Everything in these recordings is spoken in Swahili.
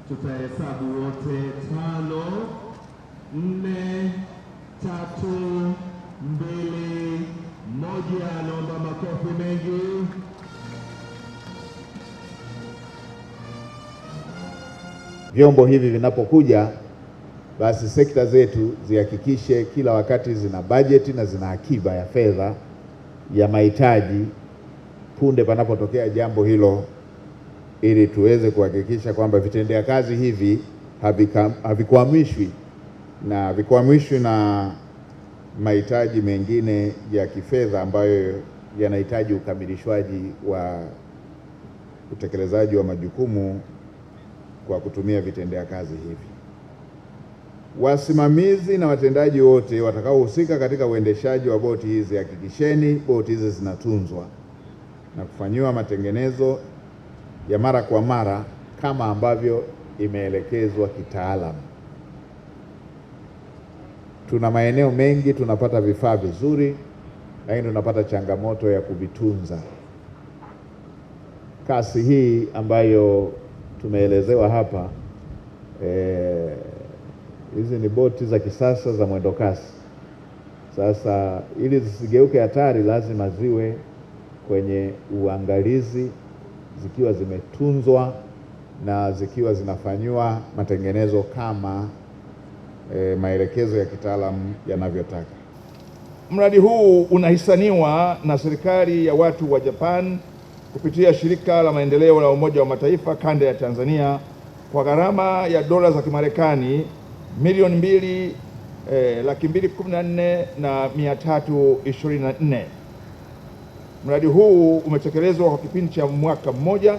Tutahesabu wote: 5, 4, 3, 2, 1. Naomba makofi mengi. Vyombo hivi vinapokuja, basi sekta zetu zihakikishe kila wakati zina bajeti na zina akiba ya fedha ya mahitaji punde panapotokea jambo hilo, ili tuweze kuhakikisha kwamba vitendea kazi hivi havikwamishwi na mahitaji mengine ya kifedha ambayo yanahitaji ukamilishwaji wa utekelezaji wa majukumu kwa kutumia vitendea kazi hivi. Wasimamizi na watendaji wote watakaohusika katika uendeshaji wa boti hizi, hakikisheni boti hizi zinatunzwa na kufanyiwa matengenezo ya mara kwa mara kama ambavyo imeelekezwa kitaalamu. Tuna maeneo mengi tunapata vifaa vizuri, lakini tunapata changamoto ya kuvitunza. Kasi hii ambayo tumeelezewa hapa, hizi ni boti za kisasa za mwendo kasi. Sasa ili zisigeuke hatari, lazima ziwe kwenye uangalizi, zikiwa zimetunzwa na zikiwa zinafanywa matengenezo kama maelekezo ya kitaalamu yanavyotaka. Mradi huu unahisaniwa na serikali ya watu wa Japan kupitia shirika la maendeleo la Umoja wa Mataifa kanda ya Tanzania kwa gharama ya dola za Kimarekani milioni 2,214,324. Mradi huu umetekelezwa kwa kipindi cha mwaka mmoja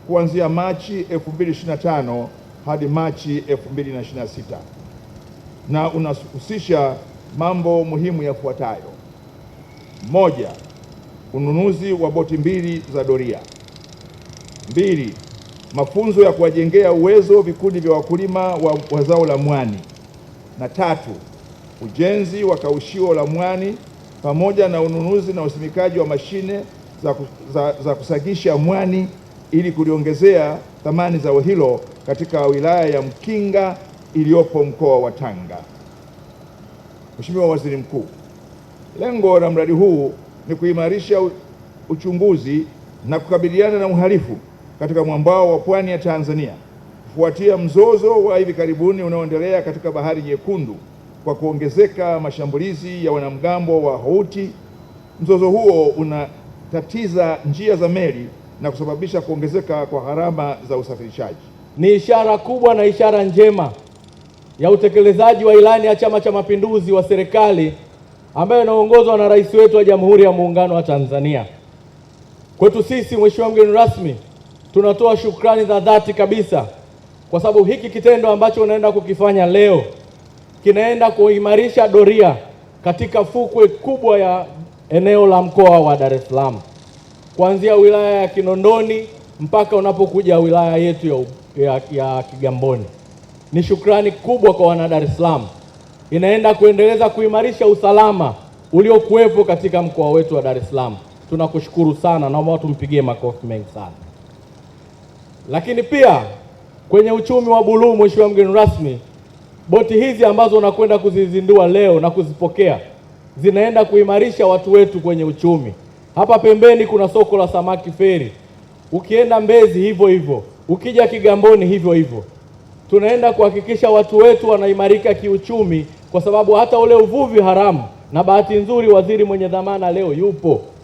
kuanzia Machi 2025 hadi Machi 2026 na unahusisha mambo muhimu yafuatayo: 1. Ununuzi wa boti 2 za doria. 2. Mafunzo ya kuwajengea uwezo vikundi vya wakulima wa zao la mwani. Na 3. Ujenzi wa kaushio la mwani pamoja na ununuzi na usimikaji wa mashine za kusagisha mwani ili kuliongezea thamani zao hilo katika wilaya ya Mkinga iliyopo mkoa wa Tanga. Mheshimiwa Waziri Mkuu, lengo la mradi huu ni kuimarisha uchunguzi na kukabiliana na uhalifu katika mwambao wa pwani ya Tanzania kufuatia mzozo wa hivi karibuni unaoendelea katika Bahari Nyekundu kwa kuongezeka mashambulizi ya wanamgambo wa Houthi. Mzozo huo unatatiza njia za meli na kusababisha kuongezeka kwa gharama za usafirishaji. Ni ishara kubwa na ishara njema ya utekelezaji wa ilani ya Chama cha Mapinduzi wa serikali ambayo inaongozwa na Rais wetu wa Jamhuri ya Muungano wa Tanzania. Kwetu sisi, Mheshimiwa mgeni rasmi, tunatoa shukrani za dhati kabisa kwa sababu hiki kitendo ambacho unaenda kukifanya leo kinaenda kuimarisha doria katika fukwe kubwa ya eneo la mkoa wa Dar es Salaam, kuanzia wilaya ya Kinondoni mpaka unapokuja wilaya yetu ya Kigamboni. Ni shukrani kubwa kwa wana Dar es Salaam. Inaenda kuendeleza kuimarisha usalama uliokuwepo katika mkoa wetu wa Dar es Salaam. Tunakushukuru sana, naomba tumpigie makofi mengi sana. Lakini pia kwenye uchumi wa buluu, Mheshimiwa mgeni rasmi, boti hizi ambazo unakwenda kuzizindua leo na kuzipokea zinaenda kuimarisha watu wetu kwenye uchumi. Hapa pembeni kuna soko la samaki Feri, ukienda Mbezi hivyo hivyo, ukija Kigamboni hivyo hivyo. Tunaenda kuhakikisha watu wetu wanaimarika kiuchumi, kwa sababu hata ule uvuvi haramu, na bahati nzuri waziri mwenye dhamana leo yupo,